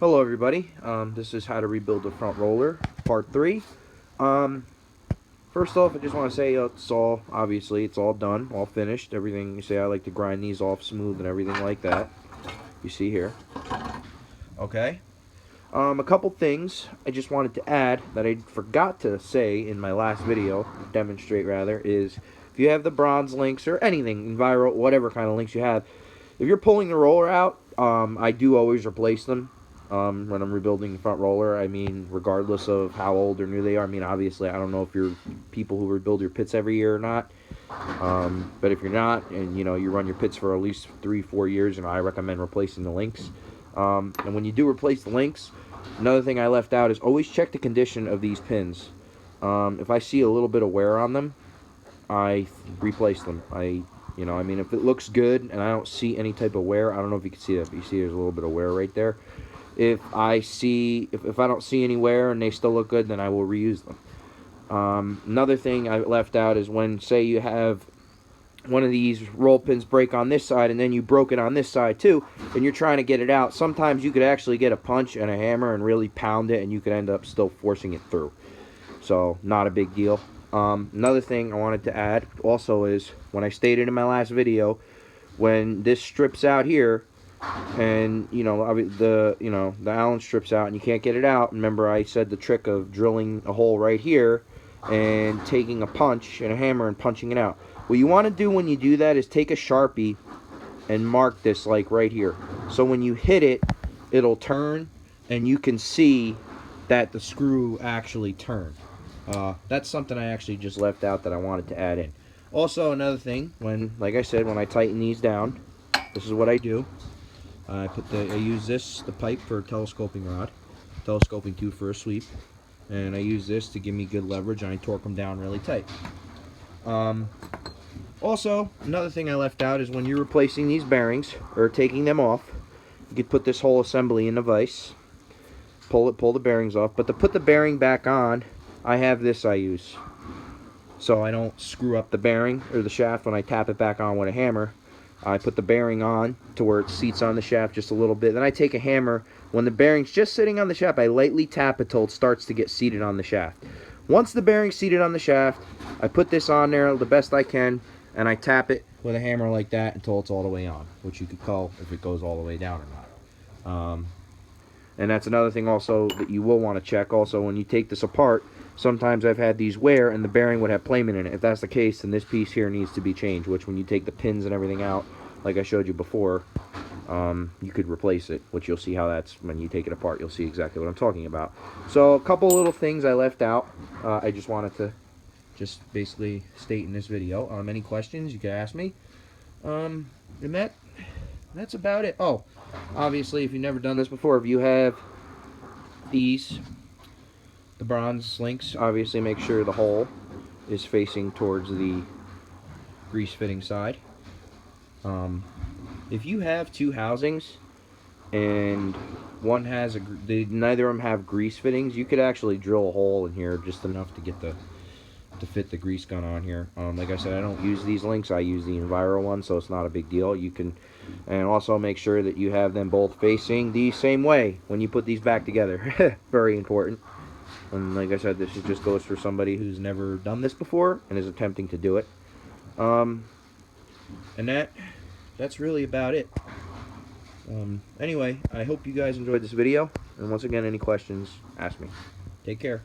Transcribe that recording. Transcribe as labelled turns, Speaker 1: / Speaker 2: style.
Speaker 1: Hello everybody, this is how to rebuild the front roller, part 3. First off, I just want to say it's all done, all finished, everything. You see, I like to grind these off smooth and everything like that, you see here. Okay, a couple things I just wanted to add that I forgot to say in my last video, demonstrate rather, is if you have the bronze links or anything, Enviro, whatever kind of links you have, if you're pulling the roller out, I do always replace them. When I'm rebuilding the front roller, I mean, regardless of how old or new they are. I mean, obviously, I don't know if you're people who rebuild your pits every year or not. But if you're not, and you run your pits for at least 3-4 years, I recommend replacing the links. And when you do replace the links, another thing I left out is always check the condition of these pins. If I see a little bit of wear on them, I replace them. I mean, if it looks good and I don't see any type of wear, I don't know if you can see that, but you see there's a little bit of wear right there. If I don't see any wear and they still look good, then I will reuse them. Another thing I left out is when, say, you have one of these roll pins break on this side and then you broke it on this side too, and you're trying to get it out, sometimes you could actually get a punch and a hammer and really pound it, and you could end up still forcing it through. So, not a big deal. Another thing I wanted to add also is, when I stated in my last video, when this strips out here, and the Allen strips out and you can't get it out, remember I said the trick of drilling a hole right here and taking a punch and a hammer and punching it out. What you want to do when you do that is take a Sharpie and mark this, like right here, so when you hit it, it'll turn and you can see that the screw actually turned. That's something I actually just left out that I wanted to add in. Also, another thing, like I said, when I tighten these down, this is what I do. I use the pipe for a telescoping rod, telescoping tube for a sweep, and I use this to give me good leverage, and I torque them down really tight. Also, another thing I left out is when you're replacing these bearings or taking them off, you could put this whole assembly in the vise, pull the bearings off. But to put the bearing back on, I have this I use, so I don't screw up the bearing or the shaft when I tap it back on with a hammer. I put the bearing on to where it seats on the shaft just a little bit. Then I take a hammer. When the bearing's just sitting on the shaft, I lightly tap it till it starts to get seated on the shaft. Once the bearing's seated on the shaft, I put this on there the best I can, and I tap it with a hammer like that until it's all the way on, which you could call if it goes all the way down or not. And that's another thing also that you will want to check. Also, when you take this apart, sometimes I've had these wear and the bearing would have placement in it. If that's the case, then this piece here needs to be changed, which when you take the pins and everything out, like I showed you before, you could replace it, which you'll see how that's, when you take it apart, you'll see exactly what I'm talking about. So a couple little things I left out, I just wanted to basically state in this video. Any questions you can ask me. And that's about it. Oh, obviously, if you've never done this before, if you have the bronze links, obviously make sure the hole is facing towards the grease fitting side. If you have two housings and one has neither of them have grease fittings, you could actually drill a hole in here just enough to get to fit the grease gun on here. Like I said, I don't use these links, I use the Enviro one, so it's not a big deal. You can, and also make sure that you have them both facing the same way when you put these back together. Very important. And like I said, this just goes for somebody who's never done this before and is attempting to do it. And that's really about it. Anyway, I hope you guys enjoyed this video. And once again, any questions, ask me. Take care.